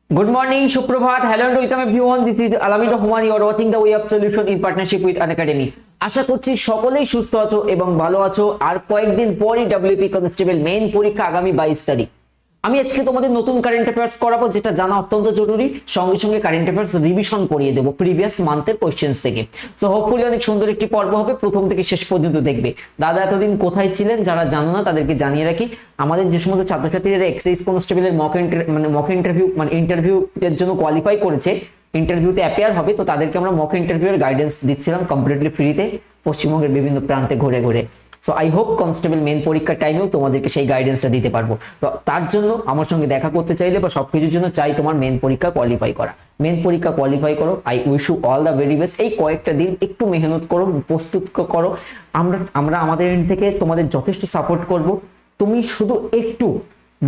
Good morning, Suprabhat. Hello and welcome everyone. This is Alamin Rahman. You are watching the Way of Solution in partnership with Unacademy. আশা করছি সকলেই সুস্থ আছো এবং ভালো আছো। আর কয়েকদিন পরই ডব্লিউপি কনস্টেবল মেইন পরীক্ষা আগামী 22 তারিখ। আমি আজকে তোমাদের নতুন কারেন্ট অ্যাফেয়ার্স করাবো, যেটা জানা অত্যন্ত জরুরি। সঙ্গে সঙ্গে কারেন্ট অ্যাফেয়ার্স রিভিশন করিয়ে দেবো প্রিভিয়াস মান্থের কোশ্চেন্স থেকে। সো হোপফুলি অনেক সুন্দর একটি পর্ব হবে, প্রথম থেকে শেষ পর্যন্ত দেখবে। দাদা এতদিন কোথায় ছিলেন যারা জানো না তাদেরকে জানিয়ে রাখি, আমাদের যে সমস্ত ছাত্রছাত্রীরা এক্সাইজ কনস্টেবলের মক ইন্টারভিউ এর জন্য কোয়ালিফাই করেছে, ইন্টারভিউতে অ্যাপিয়ার হবে, তো তাদেরকে আমরা মক ইন্টারভিউ এর গাইডেন্স দিচ্ছিলাম কমপ্লিটলি ফ্রিতে পশ্চিমবঙ্গের বিভিন্ন প্রান্তে ঘুরে ঘুরে। So I hope constable main পরীক্ষার টাইমেও তোমাদেরকে সেই গাইডেন্সটা দিতে পারবো। তো তার জন্য আমার সঙ্গে দেখা করতে চাইলে বা সবকিছুর জন্য চাই তোমার মেন পরীক্ষা কোয়ালিফাই করা। মেন পরীক্ষা কোয়ালিফাই করো। I wish you all the very best. এই কয়েকটা দিন একটু মেহনত করো, প্রস্তুত করো। আমরা আমাদের এন্ড থেকে তোমাদের যথেষ্ট সাপোর্ট করব। তুমি শুধু একটু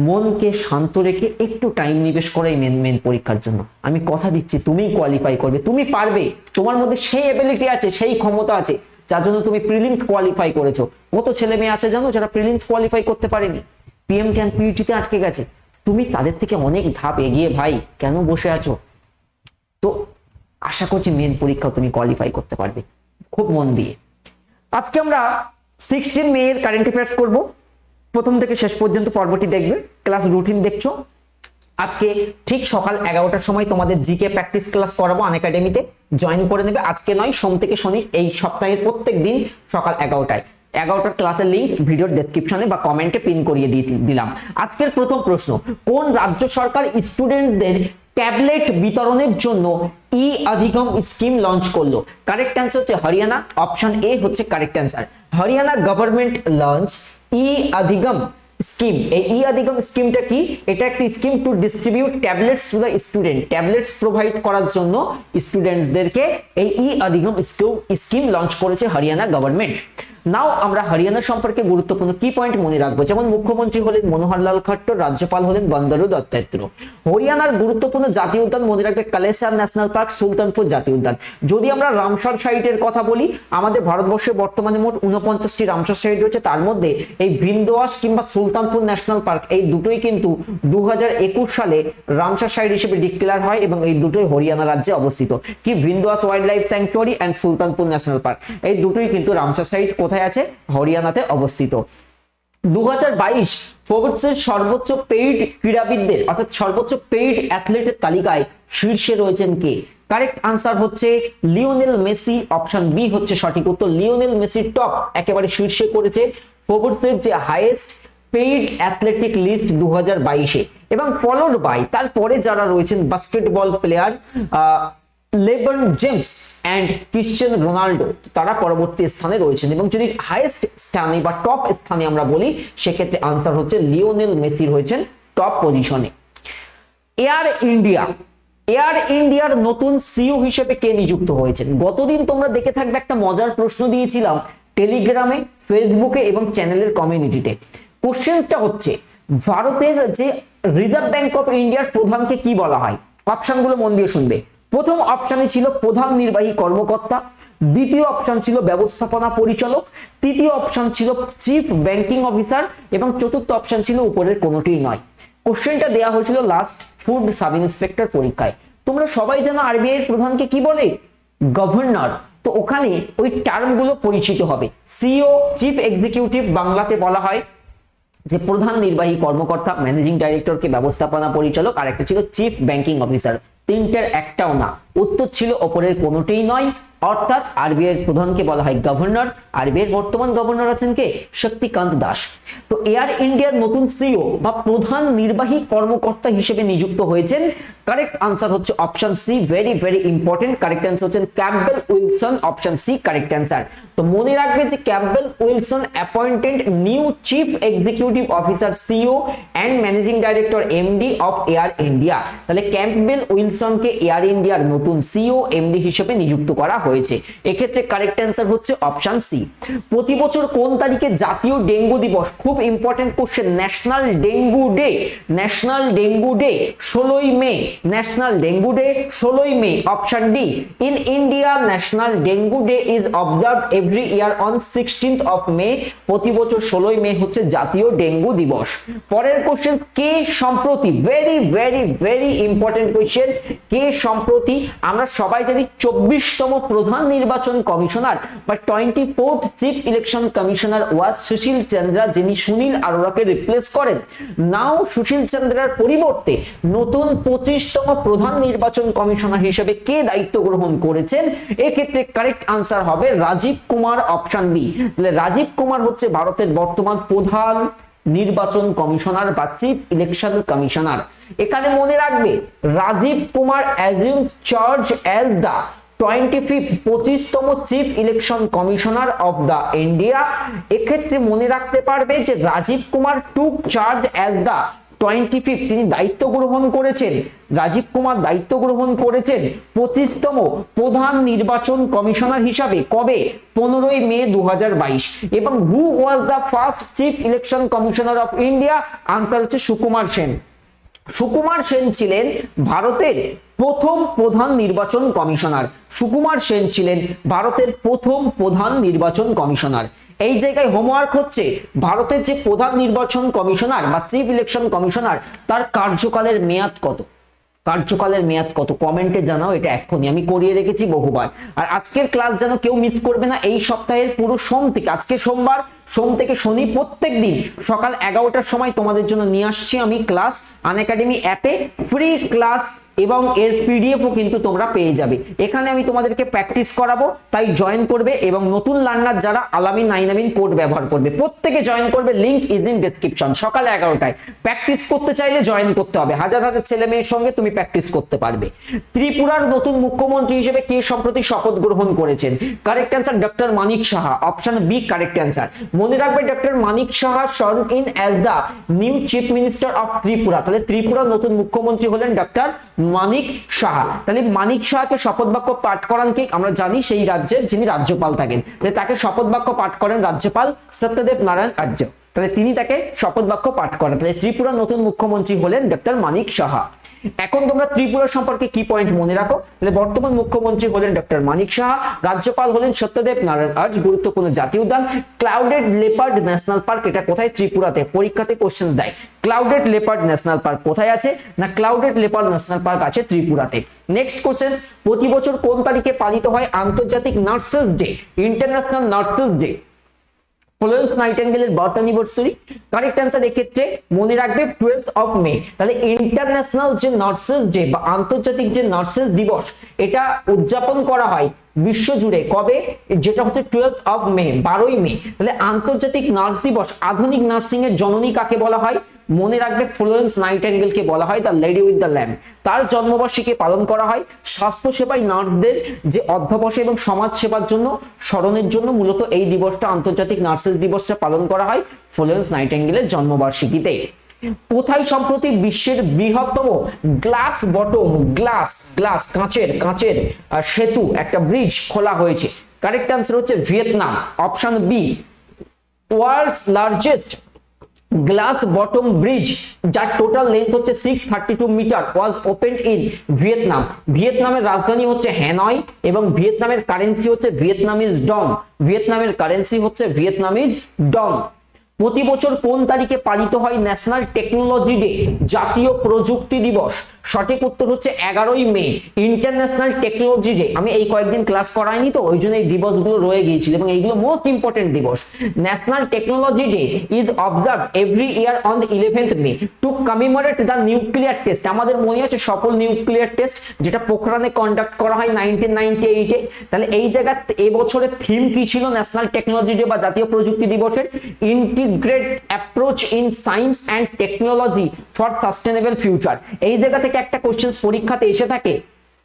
মনকে শান্ত রেখে একটু টাইম নিবেশ করো এই মেন পরীক্ষার জন্য। আমি কথা দিচ্ছি তুমি কোয়ালিফাই করবে, তুমি পারবে। তোমার মধ্যে সেই এবিলিটি আছে, সেই ক্ষমতা আছে, যার জন্য তুমি প্রিলিমস কোয়ালিফাই করেছো। কত ছেলে মেয়ে আছে জানো যারা প্রিলিমস কোয়ালিফাই করতে পারেনি, পিএমটি এন্ড পিইটিতে আটকে গেছে। তুমি তাদের থেকে অনেক ধাপ এগিয়ে ভাই, কেন বসে আছো? তো আশা করছি মেন পরীক্ষাও তুমি কোয়ালিফাই করতে পারবে খুব মন দিয়ে। আজকে আমরা 16 মে এর কারেন্ট অ্যাফেয়ার্স করব। প্রথম থেকে শেষ পর্যন্ত পর্বটি দেখবে। ক্লাস রুটিন দেখছো। আজকে ঠিক সকাল 11টার সময় তোমাদের জিকে প্র্যাকটিস ক্লাস করাবো আনএকাডেমিতে, জয়েন করে নেবে। আজকে নয়, সোম থেকে শনি, এই সপ্তাহের প্রত্যেক দিন সকাল 11টায়। 11টার ক্লাসের লিংক ভিডিওর ডেসক্রিপশনে বা কমেন্টে পিন করিয়ে দিলাম। আজকের প্রথম প্রশ্ন, কোন রাজ্য সরকার স্টুডেন্টসদের ট্যাবলেট বিতরণের জন্য ই অধিগম স্কিম লঞ্চ করলো? কারেক্ট অ্যান্সার হচ্ছে হরিয়ানা। অপশন এ হচ্ছে correct answer. Haryana government launch E Adhigam scheme. এই ই অধিগম স্কিমটা কি? এটা একটি scheme to distribute tablets to the student. Tablets provide করার জন্য স্টুডেন্টসদেরকে এই ই অধিগম স্কিম লঞ্চ করেছে হরিয়ানা গভর্নমেন্ট। নাও আমরা হরিয়ানা সম্পর্কে গুরুত্বপূর্ণ কি পয়েন্ট মনে রাখবো। যেমন মুখ্যমন্ত্রী হলেন মনোহর লাল খট্টর, রাজ্যপাল হলেন বন্দরু দত্তাত্রেয়। হরিয়ানার গুরুত্বপূর্ণ জাতীয় উদ্যান মনে রাখবে কালেসার ন্যাশনাল পার্ক, সুলতানপুর জাতীয় উদ্যান। যদি আমরা রামসার সাইটের কথা বলি, আমাদের ভারতবর্ষে বর্তমানে মোট 49টি রামসার সাইট রয়েছে। তার মধ্যে এই ভিন্দোয়াস কিংবা সুলতানপুর ন্যাশনাল পার্ক, এই দুটোই কিন্তু 2021 সালে রামসার সাইট হিসেবে ডিক্লেয়ার হয় এবং এই দুটোই হরিয়ানা রাজ্যে অবস্থিত। কি Bhindawas wild life sanctuary and Sultanpur national park, এই দুটোই কিন্তু রামসার সাইট কোথায় আছে? হরিয়ানাতে অবস্থিত। 2022 ফোর্বসের সর্বোচ্চ পেইড ক্রীড়াবিদদের অর্থাৎ সর্বোচ্চ পেইড অ্যাথলেটের তালিকায় শীর্ষে রয়েছেন কে? কারেক্ট আনসার হচ্ছে লিওনেল মেসি। অপশন বি হচ্ছে সঠিক উত্তর। লিওনেল মেসি টপ একেবারে শীর্ষে করেছে ফোর্বসের যে হাইয়েস্ট পেইড অ্যাথলেটিক লিস্ট 2022-এ, এবং ফলোড বাই তারপরে যারা রয়েছেন basketball player LeBron James and Cristiano Ronaldo, তারা পরবর্তী স্থানে রয়েছেন। এবং যদি হাইয়েস্ট স্থানে বা টপ স্থানে আমরা বলি, সেক্ষেত্রে আনসার হচ্ছে লিওনেল মেসি রয়েছেন টপ পজিশনে। এয়ার ইন্ডিয়ার নতুন সিইও হিসেবে কে নিযুক্ত হয়েছেন? গতদিন তোমরা দেখে থাকবে একটা মজার প্রশ্ন দিয়েছিলাম টেলিগ্রামে, ফেসবুকে এবং চ্যানেলের কমিউনিটিতে। কোশ্চেনটা হচ্ছে, ভারতের যে রিজার্ভ ব্যাংক অফ ইন্ডিয়ার প্রধানকে কি বলা হয়? অপশনগুলো মন দিয়ে শুনবে। প্রথম অপশনে ছিল প্রধান নির্বাহী কর্মকর্তা, দ্বিতীয় অপশন ছিল ব্যবস্থাপনা পরিচালক, তৃতীয় অপশন ছিল চিফ ব্যাংকিং অফিসার এবং চতুর্থ অপশন ছিল উপরের কোনোটিই নয়। কোশ্চেনটা দেওয়া হয়েছিল লাস্ট ফুড সাব ইন্সপেক্টর পরীক্ষায়। তোমরা সবাই জানো আরবিআই এর প্রধানকে কি বলে? গভর্নর। তো ওখানে ওই টার্মগুলো পরিচিত হবে। সিইও, চিফ এক্সিকিউটিভ বাংলাতে বলা হয় যে প্রধান নির্বাহী কর্মকর্তা, ম্যানেজিং ডাইরেক্টরকে ব্যবস্থাপনা পরিচালক, আর একটা ছিল চিফ ব্যাংকিং অফিসার। তিনটার একটাও না, উত্তর ছিল ওপরের কোনোটিই নয়। অর্থাৎ আরবিআই এর প্রধানকে বলা হয় গভর্নর। আরবিআই এর বর্তমান গভর্নর আছেন কে? শক্তিকান্ত দাস। তো এয়ার ইন্ডিয়ার নতুন সিইও বা প্রধান নির্বাহী কর্মকর্তা হিসেবে নিযুক্ত হয়েছেন। কারেক্ট আনসার হচ্ছে option C, very very important. Correct answer হচ্ছেন Campbell Wilson. Option C correct answer. তো মনে রাখবে যে Campbell Wilson appointed new chief executive officer CEO and managing director MD of Air India. তাহলে ক্যাম্পবেল উইলসনকে Air ইন্ডিয়ার নতুন সিইও এমডি হিসেবে নিযুক্ত করা হয়েছে। এক্ষেত্রে কারেক্ট অ্যান্সার হচ্ছে অপশন সি। প্রতি বছর কোন তারিখে জাতীয় ডেঙ্গু দিবস? খুব important question. National dengue day, national dengue day 16ই মে, ন্যাশনাল ডেঙ্গু ডে 16ই May, option D. In India national dengue day is observed every year on 16th of May। প্রতি বছর 16ই মে হচ্ছে জাতীয় ডেঙ্গু দিবস। পরের কোশ্চেন, কে সম্প্রতি, very very very important question, কে সম্প্রতি, আমরা সবাই জানি 24তম প্রধান নির্বাচন কমিশনার বা 24th চিফ ইলেকশন কমিশনার ওয়াজ সুশীল চন্দ্রা, যিনি সুনীল আরোরাকে রিপ্লেস করেন। নাও সুশীল চন্দ্রার পরিবর্তে নতুন 25তম প্রধান নির্বাচন কমিশনার হিসেবে কে দায়িত্ব গ্রহণ করেছেন? এক্ষেত্রে কারেক্ট আনসার হবে রাজীব কুমার, অপশন বি। তাহলে রাজীব কুমার হচ্ছে ভারতের বর্তমান প্রধান নির্বাচন কমিশনার বা চিফ ইলেকশন কমিশনার। এখানে মনে রাখবে Rajiv Kumar assumes charge as the 25তম chief election commissioner of the India. এক্ষেত্রে মনে রাখতে পারবে যে Rajiv Kumar took charge as the 25, তিনি দায়িত্ব গ্রহণ করেছেন, রাজীব কুমার দায়িত্ব গ্রহণ করেছেন 25তম প্রধান নির্বাচন কমিশনার হিসাবে। কবে? 15ই মে 2022। এবং who was the first chief election commissioner of India? Answer হচ্ছে সুকুমার সেন। সুকুমার সেন ছিলেন ভারতের প্রথম প্রধান নির্বাচন কমিশনার। সুকুমার সেন ছিলেন ভারতের প্রথম প্রধান নির্বাচন কমিশনার। এই জায়গায় হোমওয়ার্ক হচ্ছে ভারতের যে প্রধান নির্বাচন কমিশনার বা চিফ ইলেকশন কমিশনার, তার কার্যকালের মেয়াদ কত? কার্যকালের মেয়াদ কত? কমেন্টে জানাও, এটা এক্ষুনি আমি করিয়ে রেখেছি বহুবার। আর আজকের ক্লাস যেন কেউ মিস করবে না। এই সপ্তাহের পুরো সোম থেকে, আজকে সোমবার, সোম থেকে শনি প্রত্যেক দিন সকাল 11টার সময় তোমাদের জন্য নিয়ে আসছি আমি ক্লাস আনএকাডেমি অ্যাপে, ফ্রি ক্লাস এবং এর পিডিএফও কিন্তু তোমরা পেয়ে যাবে। এখানে আমি তোমাদেরকে প্র্যাকটিস করাবো, তাই জয়েন করবে। এবং নতুন লার্নার যারা আলামিন 9 কোড ব্যবহার করবে, প্রত্যেকে জয়েন করবে। Link is in description. সকাল 11টায় প্র্যাকটিস করতে চাইলে জয়েন করতে হবে। হাজার হাজার ছেলে মেয়ের সঙ্গে তুমি প্র্যাকটিস করতে পারবে। ত্রিপুরার নতুন মুখ্যমন্ত্রী হিসেবে কে সম্প্রতি শপথ গ্রহণ করেছেন? Correct answer doctor Manik Saha, option B correct answer. মনে রাখবে doctor Manik Saha sworn in as the new chief minister of Tripura. তাহলে ত্রিপুরার নতুন মুখ্যমন্ত্রী হলেন ডক্টর মানিক সাহা। তাহলে মানিক সাহাকে শপথ বাক্য পাঠ করান কে? আমরা জানি সেই রাজ্যের যিনি রাজ্যপাল থাকেন, তাহলে তাকে শপথ বাক্য পাঠ করেন রাজ্যপাল সত্যদেব নারায়ণ আর্য। তাহলে তিনি তাকে শপথ বাক্য পাঠ করেন। তাহলে ত্রিপুরার নতুন মুখ্যমন্ত্রী হলেন ডক্টর মানিক সাহা। এখন তোমরা ত্রিপুরা সম্পর্কে কি পয়েন্ট মনে রাখো? তাহলে বর্তমান মুখ্যমন্ত্রী হলেন ডক্টর মানিক সাহা, রাজ্যপাল হলেন সত্যদেব নারায়ণ আর্য। গুরুত্বপূর্ণ জাতীয় উদ্যান ক্লাউডেড লেপার্ড ন্যাশনাল পার্ক, এটা কোথায়? ত্রিপুরাতে। পরীক্ষাতে কোশ্চেন দেয় ক্লাউডেড লেপার্ড ন্যাশনাল পার্ক কোথায় আছে? না ক্লাউডেড লেপার্ড ন্যাশনাল পার্ক আছে ত্রিপুরাতে। নেক্সট কোশ্চেন, প্রতি বছর কোন তারিখে পালিত হয় আন্তর্জাতিক nurses day, international nurses day? Florence নাইটিঙ্গেলের বার্থ অ্যানিভার্সারি। কারেক্ট অ্যান্সার এক্ষেত্রে মনে রাখবে 12th of May। তাহলে ইন্টারন্যাশনাল যে নার্সেস ডে বা আন্তর্জাতিক যে নার্সেস দিবস, এটা উদযাপন করা হয় বিশ্বজুড়ে। কবে? যেটা হচ্ছে 12th of May, 12ই মে। তাহলে আন্তর্জাতিক নার্স দিবস, আধুনিক নার্সিং এর জননী কাকে বলা হয়? মনে রাখবে ফ্লোরেন্স নাইটিঙ্গেলকে বলা হয় the lady with the lamp. তার জন্মবার্ষিকী পালন করা হয় স্বাস্থ্য সেবায় নার্সদের যে অধ্যবসায় এবং সমাজ সেবার জন্য স্মরণের জন্য মূলত এই দিবসটা, আন্তর্জাতিক নার্সেস দিবসটা পালন করা হয় ফ্লোরেন্স নাইটিঙ্গেলের জন্মবার্ষিকীতে। কোথায় সম্প্রতি বিশ্বের বৃহত্তম গ্লাস বটম, গ্লাস কাঁচের সেতু, একটা ব্রিজ খোলা হয়েছে? কারেক্ট আনসার হচ্ছে Vietnam, option B. World's largest glass bottom bridge, যার টোটাল লেন্থ হচ্ছে 632 metre, was opened in Vietnam. ভিয়েতনামের রাজধানী হচ্ছে হ্যানয় এবং ভিয়েতনামের কারেন্সি হচ্ছে ভিয়েতনামিজ ডং। ভিয়েতনামের কারেন্সি হচ্ছে ভিয়েতনামিজ ডং। প্রতি বছর কোন তারিখে পালিত হয় ন্যাশনাল টেকনোলজি ডে, জাতীয় প্রযুক্তি দিবস? সঠিক উত্তর হচ্ছে 11ই মে, ইন্টারন্যাশনাল টেকনোলজি ডে। আমি এই কয়েকদিন ক্লাস করাইনি তো, ওই জন্য এই দিবসগুলো রয়ে গিয়েছিল এবং এইগুলো মোস্ট ইম্পর্টেন্ট দিবস। National technology day is observe every year on the 11th May to commemorate the nuclear test. আমাদের মনে আছে সফল নিউক্লিয়ার টেস্ট, যেটা পোখরানে কন্ডাক্ট করা হয় 1998-এ। তাহলে এই জায়গায় এবছরের থিম কি ছিল ন্যাশনাল টেকনোলজি ডে বা জাতীয় প্রযুক্তি দিবসের? Integrate approach in science and technology for sustainable future. এই জায়গা থেকে একটা কোশ্চেন পরীক্ষাতে এসে থাকে,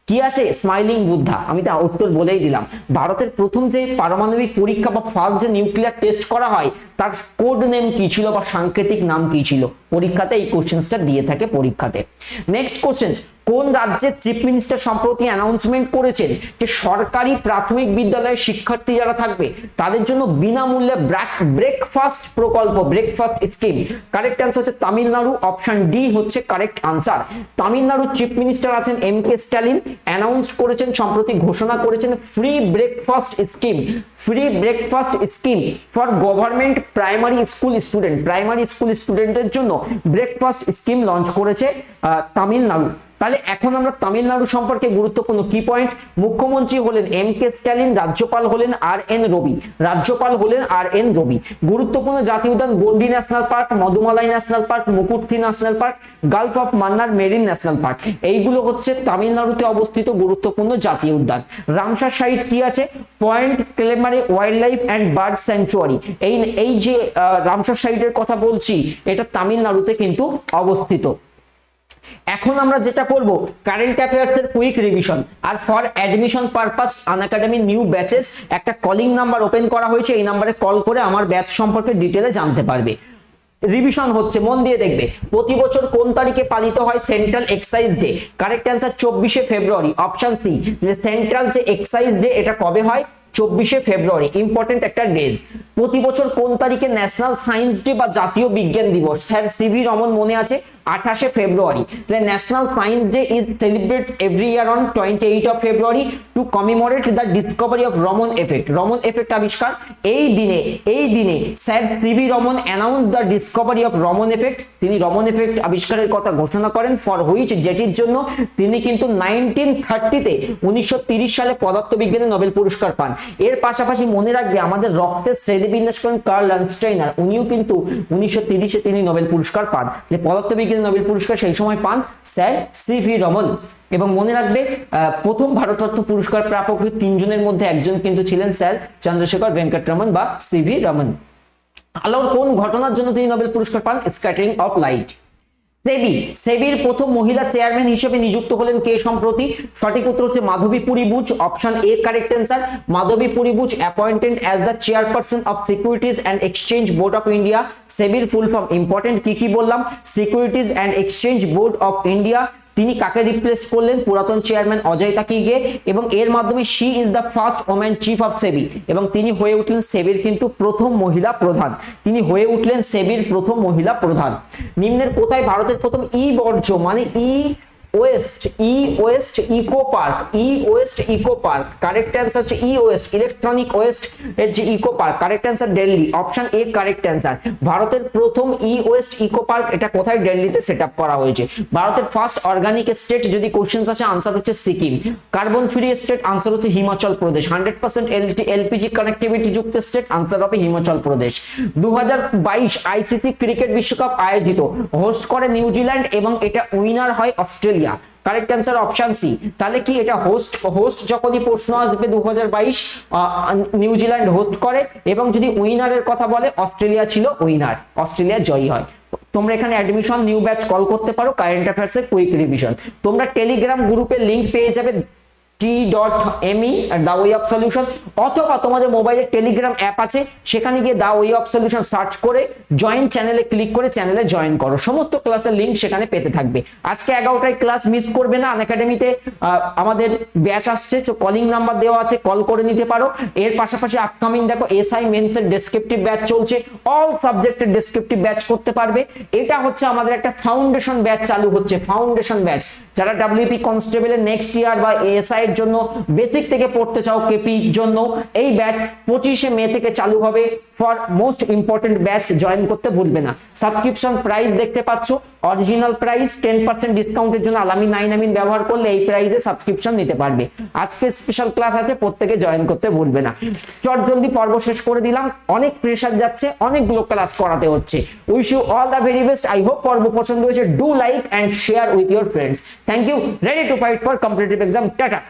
কি আসে? স্মাইলিং বুদ্ধা। আমি তা উত্তর বলেই দিলাম। ভারতের প্রথম যে পারমাণবিক পরীক্ষা বা ফার্স্ট যে নিউক্লিয়ার টেস্ট করা হয় তার কোড নেম কি ছিল বা সাংকেতিক নাম কি ছিল, পরীক্ষাতে এই কোশ্চেন্সটা দিয়ে থাকে পরীক্ষাতে। নেক্সট কোশ্চেন, কোন রাজ্যের চিফ মিনিস্টার সম্প্রতি অ্যানাউন্সমেন্ট করেছেন যে সরকারি প্রাথমিক বিদ্যালয়ের শিক্ষার্থী যারা থাকবে তাদের জন্য বিনামূল্যে ব্রেকফাস্ট প্রকল্প, ব্রেকফাস্ট স্কিম? কারেক্ট অ্যান্সার হচ্ছে তামিলনাড়ু, অপশন ডি হচ্ছে কারেক্ট আনসার। তামিলনাড়ুর চিফ মিনিস্টার আছেন এম.কে. স্ট্যালিন, অ্যানাউন্স করেছেন, সম্প্রতি ঘোষণা করেছেন free breakfast scheme, free breakfast scheme for government primary school student, primary school স্টুডেন্টদের জন্য ব্রেকফাস্ট স্কিম লঞ্চ করেছে তামিলনাড়ু। তাহলে এখন আমরা তামিলনাড়ু সম্পর্কে গুরুত্বপূর্ণ কি পয়েন্ট, মুখ্যমন্ত্রী হলেন এম.কে. স্ট্যালিন, রাজ্যপাল হলেন আর.এন. রবি, রাজ্যপাল হলেন আর.এন. রবি। গুরুত্বপূর্ণ জাতীয় উদ্যান Guindy national park, Mudumalai national park, Mukurthi national park, gulf of Mannar marine national park, এইগুলো হচ্ছে তামিলনাড়ুতে অবস্থিত গুরুত্বপূর্ণ জাতীয় উদ্যান। রামসার সাইট কি আছে, point Calimere wild life and bird sanctuary, এই যে রামসার সাইটের কথা বলছি এটা তামিলনাড়ুতে কিন্তু অবস্থিত। এখন আমরা যেটা করব কারেন্ট অ্যাফেয়ার্স এর কুইক রিভিশন, আর for admission purpose Unacademy new batches একটা কলিং নাম্বার ওপেন করা হয়েছে, এই নাম্বারে কল করে আমার ব্যাচ সম্পর্কে ডিটেইলে জানতে পারবে। রিভিশন হচ্ছে, মন দিয়ে দেখবে, প্রতি বছর কোন তারিখে পালিত হয় central excise day? Correct answer 24শে ফেব্রুয়ারি, অপশন সি। সেন্ট্রাল যে এক্সাইজ ডে এটা কবে হয়? 24শে ফেব্রুয়ারি, ইম্পর্টেন্ট একটা ডেজ। প্রতি বছর কোন তারিখে ন্যাশনাল সায়েন্স ডে বা জাতীয় বিজ্ঞান দিবস? স্যার সিভি রমন মনে আছে, 28শে ফেব্রুয়ারি। তাহলে national science day is celebrated every year on 28 of February to commemorate the discovery of Raman effect. Raman effect আবিষ্কার এই দিনে sir CV Raman announce the discovery of Raman effect. তিনি রমন এফেক্ট আবিষ্কারের কথা ঘোষণা করেন, ফর হুইচ, যেটির জন্য তিনি কিন্তু 1930 সালে পদার্থবিজ্ঞানে নোবেল পুরস্কার পান। এর পাশাপাশি মনে রাখবে আমাদের রক্তের শ্রেণীবিন্যাস করেন কার্ল লান্ডস্টাইনার, উনিও কিন্তু 1930-এ তিনি নোবেল পুরস্কার পান। যে পদার্থবিজ্ঞানে নোবেল পুরস্কার সেই সময় পান স্যার সিভি রমন। এবং মনে রাখবে প্রথম ভারতরত্ন পুরস্কার প্রাপক তিনজনের মধ্যে একজন কিন্তু ছিলেন স্যার চন্দ্রশেখর ভেঙ্কটরমন বা সিভি রমন। আলোর কোন ঘটনার জন্য তিনি নোবেল পুরস্কার পান? Scattering of light. সেবির প্রথম মহিলা চেয়ারম্যান হিসেবে নিযুক্ত হলেন কে সম্প্রতি? সঠিক উত্তর হচ্ছে Madhabi Puri Buch, option A correct answer. Madhabi Puri Buch appointed as the chairperson of securities and exchange board of India. সেবির ফুল ফর্ম ইম্পর্টেন্ট, কি বললাম? Securities and exchange board of India. তিনি কাকে রিপ্লেস করলেন? পুরাতন চেয়ারম্যান অজয় তাকিগে, এবং এর মাধ্যমে she is the first woman chief of SEBI, এবং তিনি হয়ে উঠলেন সেবির কিন্তু প্রথম মহিলা প্রধান। তিনি হয়ে উঠলেন সেবির প্রথম মহিলা প্রধান। নিম্নের কোথায় ভারতের প্রথম ই বর্জ্য মানে waste eco park, correct answer হচ্ছে ওয়েস্ট ইলেকট্রনিক ওয়েস্ট এর যে eco park, correct answer Delhi, option A correct answer. ভারতের প্রথম ওয়েস্ট ইকো পার্ক এটা কোথায়? দিল্লিতে সেট আপ করা হয়েছে। ভারতের ফার্স্ট অর্গানিক স্টেট যদি কোশ্চেন্স আছে আনসার হচ্ছে Sikkim. Carbon free state answer হচ্ছে হিমাচল প্রদেশ। 100% এলপিজি কানেক্টিভিটি যুক্ত স্টেট আনসার হবে হিমাচল প্রদেশ। 2022 আইসিসি ক্রিকেট বিশ্বকাপ আয়োজিত, হোস্ট করে নিউজিল্যান্ড এবং এটা উইনার হয় Australia. Correct answer option C. তাহলে কি এটা হোস্ট যখনই প্রশ্ন আসবে 2022 নিউজিল্যান্ড হোস্ট করে, এবং যদি উইনারের কথা বলে অস্ট্রেলিয়া ছিল উইনার, অস্ট্রেলিয়া জয়ী হয়। তোমরা এখানে অ্যাডমিশন নিউ ব্যাচ কল করতে পারো, কারেন্ট অ্যাফেয়ার্স এর কুইক রিভিশন। তোমরা টেলিগ্রাম গ্রুপের লিংক পেয়ে যাবে t.me the way of solution, অথবা তোমাদের মোবাইলে টেলিগ্রাম অ্যাপ আছে, সেখানে গিয়ে the way of solution search করে জয়েন চ্যানেলে ক্লিক করে চ্যানেলে জয়েন করো। সমস্ত ক্লাসের লিংক সেখানে পেতে থাকবে। আজকে 11টায় ক্লাস মিস করবে না। আনএকাডেমিতে আমাদের ব্যাচ আসছে, কলিং নাম্বার দেওয়া আছে, কল করে নিতে পারো। এর পাশাপাশি আপকামিং দেখো এসআই মেন্স এর ডেসক্রিপটিভ ব্যাচ চলছে, অল সাবজেক্টের ডেসক্রিপটিভ ব্যাচ করতে পারবে। এটা হচ্ছে আমাদের একটা ফাউন্ডেশন ব্যাচ চালু হচ্ছে, ফাউন্ডেশন ব্যাচ। যারা ডাব্লিউপি কনস্টেবলের নেক্সট ইয়ার বা এএসআই এর জন্য বেসিক থেকে পড়তে চাও, কেপি জন্য এই ব্যাচ 25শে মে থেকে চালু হবে। For most important batch join করতে ভুলবে না। সাবস্ক্রিপশন প্রাইস দেখতে পাচ্ছ, অরিজিনাল প্রাইস 10% ডিসকাউন্টের জন্য আলামিন 9 ব্যবহার করলে এই প্রাইসে সাবস্ক্রিপশন নিতে পারবে। আজকে স্পেশাল ক্লাস আছে, প্রত্যেকে জয়েন করতে ভুলবে না। চট জলদি পর্ব শেষ করে দিলাম, অনেক প্রেসার যাচ্ছে, অনেকগুলো ক্লাস করাতে হচ্ছে। Wish you all the very best. I hope পর্ব পছন্দ হয়েছে। Do like and share with your friends. Thank you. Ready to fight for competitive exam. Tata.